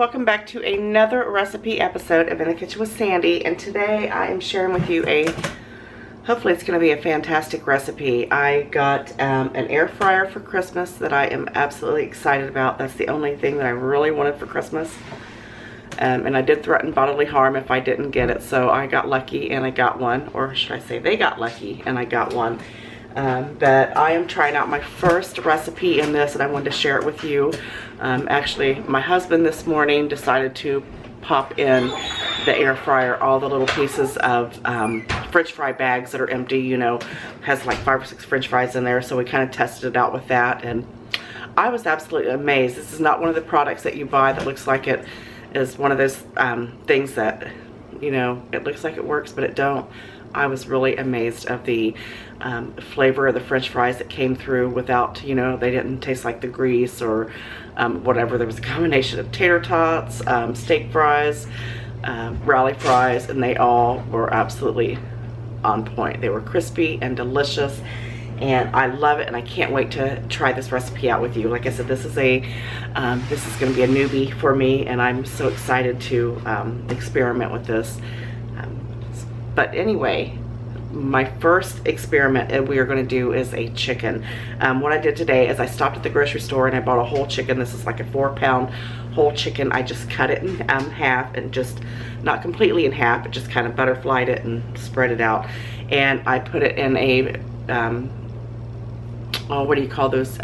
welcome back to another recipe episode of In the Kitchen with Sandy, and today I am sharing with you hopefully it's going to be a fantastic recipe. I got an air fryer for Christmas that I am absolutely excited about. That's the only thing that I really wanted for Christmas, and I did threaten bodily harm if I didn't get it, so I got lucky and I got one, or should I say they got lucky and I got one. But I am trying out my first recipe in this, and I wanted to share it with you. Actually, my husband this morning decided to pop in the air fryer all the little pieces of French fry bags that are empty, you know, has like 5 or 6 French fries in there, so we kind of tested it out with that, and I was absolutely amazed. This is not one of the products that you buy that looks like it is one of those things that, you know, it looks like it works but it don't. I was really amazed of the flavor of the French fries that came through without, you know, they didn't taste like the grease or whatever. There was a combination of tater tots, steak fries, rally fries, and they all were absolutely on point. They were crispy and delicious, and I love it, and I can't wait to try this recipe out with you. Like I said, this is going to be a newbie for me, and I'm so excited to experiment with this. But anyway, my first experiment we are going to do is a chicken. What I did today is I stopped at the grocery store and I bought a whole chicken. This is like a 4-pound whole chicken. I just cut it in half, and just not completely in half, but just kind of butterflied it and spread it out. And I put it in a, oh, what do you call those?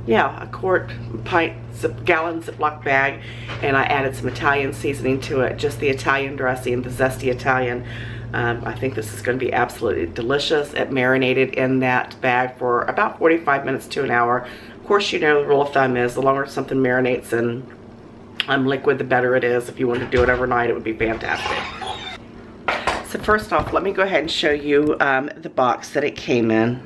Yeah, a quart, pint, gallon Ziploc bag, and I added some Italian seasoning to it, just the Italian dressing, the zesty Italian. I think this is going to be absolutely delicious. It marinated in that bag for about 45 minutes to an hour. Of course, you know, the rule of thumb is the longer something marinates in liquid, the better it is. If you want to do it overnight, it would be fantastic. So first off, let me go ahead and show you the box that it came in.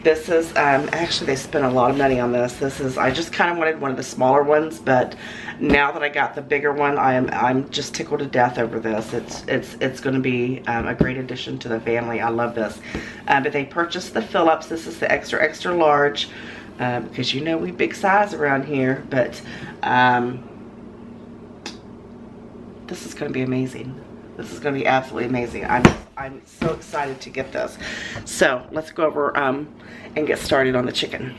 This is, actually they spent a lot of money on this. This is, I just kind of wanted one of the smaller ones, but now that I got the bigger one, I'm just tickled to death over this. It's going to be a great addition to the family. I love this. But they purchased the Phillips. This is the extra, extra large, because you know we big size around here, but this is going to be amazing. This is going to be absolutely amazing. I'm so excited to get this. So let's go over and get started on the chicken.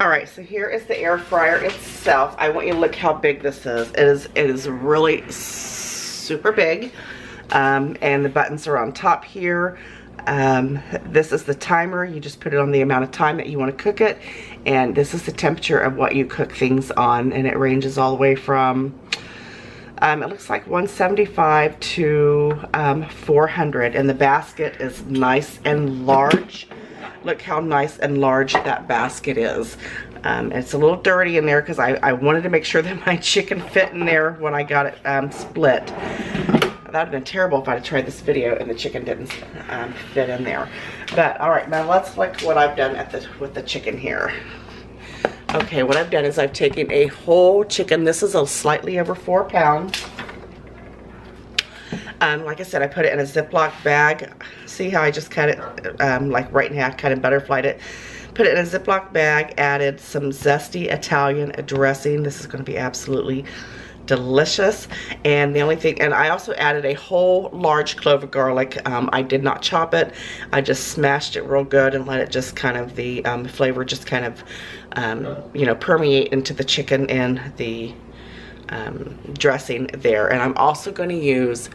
Alright, so here is the air fryer itself. I want you to look how big this is. It is really super big. And the buttons are on top here. This is the timer. You just put it on the amount of time that you want to cook it. And this is the temperature of what you cook things on. And it ranges all the way from it looks like 175 to 400, and the basket is nice and large. Look how nice and large that basket is. It's a little dirty in there because I wanted to make sure that my chicken fit in there when I got it split. That would have been terrible if I had tried this video and the chicken didn't fit in there. But all right, now let's look what I've done with the chicken here. Okay, what I've done is I've taken a whole chicken. This is a slightly over 4 pounds. Like I said, I put it in a Ziploc bag. See how I just cut it like right in half, kind of butterflied it. Put it in a Ziploc bag, added some zesty Italian dressing. This is going to be absolutely delicious. And the only thing, and I also added a whole large clove of garlic. I did not chop it. I just smashed it real good and let it just kind of, the flavor just kind of, you know, permeate into the chicken and the dressing there. And I'm also going to use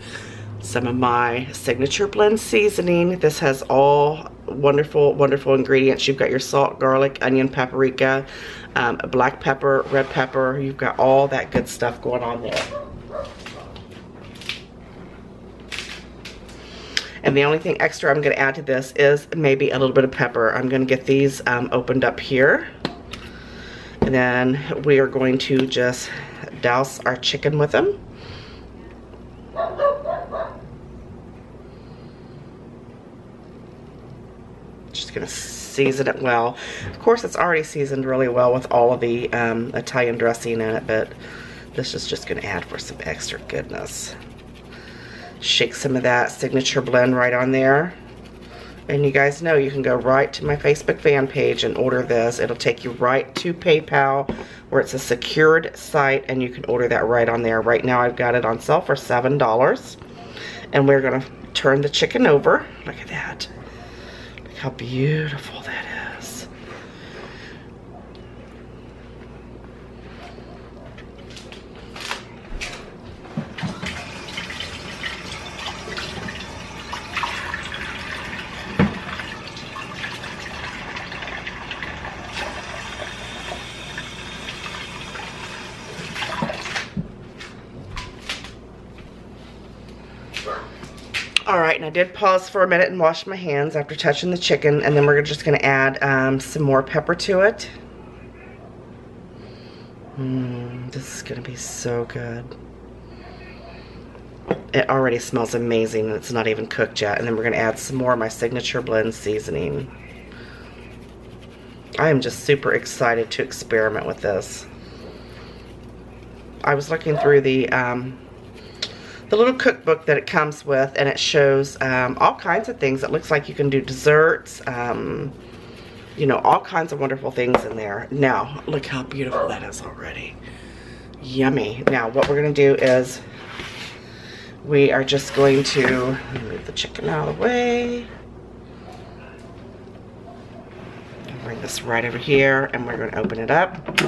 some of my signature blend seasoning. This has all wonderful, wonderful ingredients. You've got your salt, garlic, onion, paprika, black pepper, red pepper. You've got all that good stuff going on there. And the only thing extra I'm going to add to this is maybe a little bit of pepper. I'm going to get these opened up here. And then we are going to just douse our chicken with them. Just going to season it well. Of course, it's already seasoned really well with all of the Italian dressing in it, but this is just going to add for some extra goodness. Shake some of that signature blend right on there. And you guys know you can go right to my Facebook fan page and order this. It'll take you right to PayPal, where it's a secured site, and you can order that right on there. Right now I've got it on sale for $7. And we're gonna turn the chicken over. Look at that. Look how beautiful that is. Alright, and I did pause for a minute and wash my hands after touching the chicken, and then we're just going to add some more pepper to it. This is going to be so good. It already smells amazing, and it's not even cooked yet. And then we're going to add some more of my signature blend seasoning. I am just super excited to experiment with this. I was looking through the little cookbook that it comes with, and it shows all kinds of things. It looks like you can do desserts, you know, all kinds of wonderful things in there. Now, look how beautiful that is already. Yummy. Now, what we're going to do is we are just going to move the chicken out of the way. Bring this right over here, and we're going to open it up.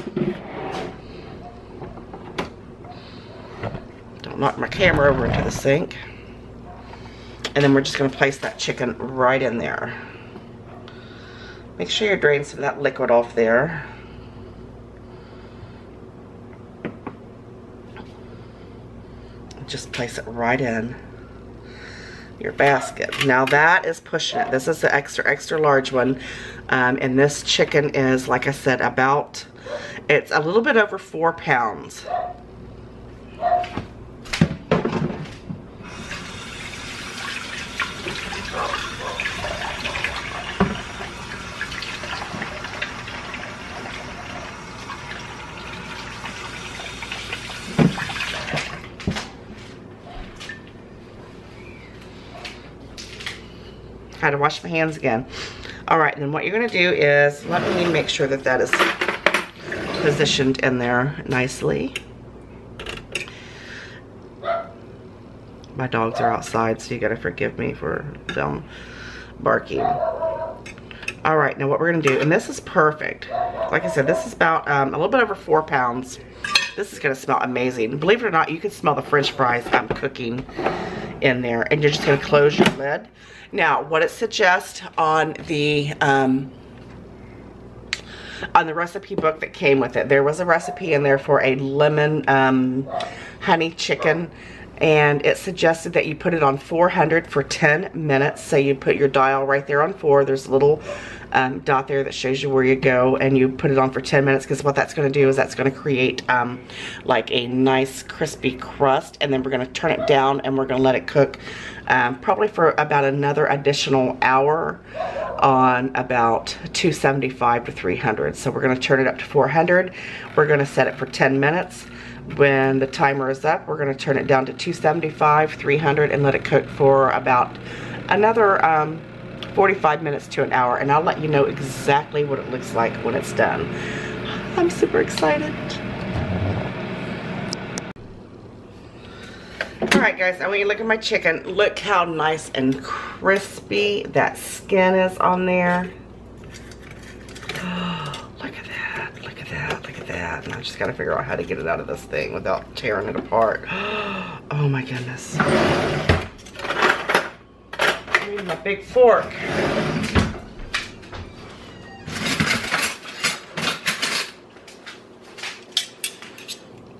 Knock my camera over into the sink, and then we're just going to place that chicken right in there. Make sure you drain some of that liquid off there. Just place it right in your basket. Now that is pushing it. This is the extra large one, and this chicken is, like I said, it's a little bit over 4 pounds. Had to wash my hands again. Alright, and then what you're going to do is, let me make sure that that is positioned in there nicely. My dogs are outside, so you got to forgive me for them barking. Alright, now what we're going to do, and this is perfect. Like I said, this is about a little bit over 4 pounds. This is going to smell amazing. Believe it or not, you can smell the French fries I'm cooking in there. And you're just going to close your lid. Now, what it suggests on the recipe book that came with it, there was a recipe in there for a lemon honey chicken, and it suggested that you put it on 400 for 10 minutes. So you put your dial right there on 4. There's a little dot there that shows you where you go, and you put it on for 10 minutes, because what that's going to do is that's going to create like a nice crispy crust, and then we're going to turn it down and we're going to let it cook probably for about another additional hour on about 275 to 300. So we're going to turn it up to 400. We're going to set it for 10 minutes. When the timer is up, we're going to turn it down to 275, 300, and let it cook for about another 45 minutes to an hour, and I'll let you know exactly what it looks like when it's done. I'm super excited. Alright guys, I want you to look at my chicken. Look how nice and crispy that skin is on there. Look at that, look at that, look at that. And I just got to figure out how to get it out of this thing without tearing it apart. Oh my goodness. I need my big fork.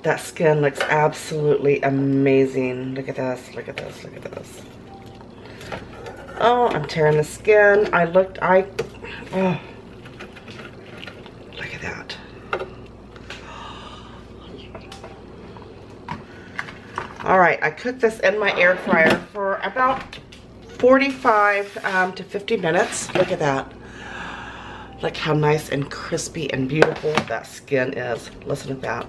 That skin looks absolutely amazing. Look at this, look at this, look at this. Oh, I'm tearing the skin. Oh, look at that. All right, I cooked this in my air fryer for about 45 to 50 minutes. Look at that. Look how nice and crispy and beautiful that skin is. Listen to that.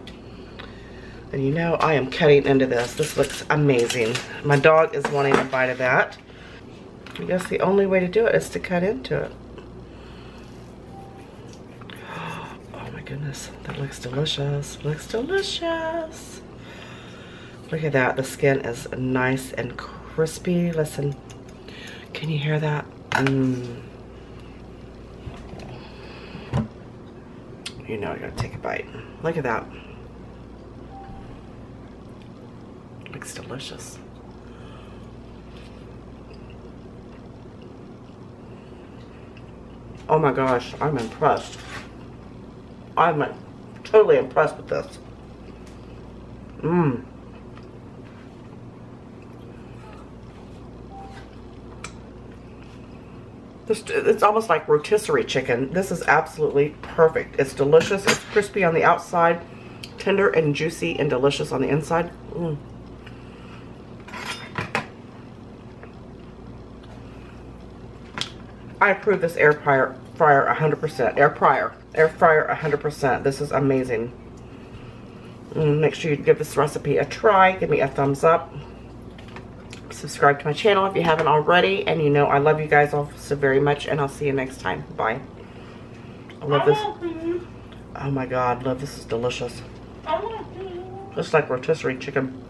And you know, I am cutting into this. This looks amazing. My dog is wanting a bite of that. I guess the only way to do it is to cut into it. Oh my goodness, that looks delicious. Looks delicious. Look at that. The skin is nice and crispy. Listen, can you hear that? You know I gotta take a bite. Look at that. Looks delicious. Oh my gosh, I'm impressed. I'm totally impressed with this. It's almost like rotisserie chicken. This is absolutely perfect. It's delicious. It's crispy on the outside, tender and juicy and delicious on the inside. I approve this air fryer 100%. Air fryer 100%. This is amazing. Make sure you give this recipe a try. Give me a thumbs up. Subscribe to my channel if you haven't already. And you know I love you guys all so very much. And I'll see you next time. Bye. I love this. Oh my God. Love this. Is delicious. Just like rotisserie chicken.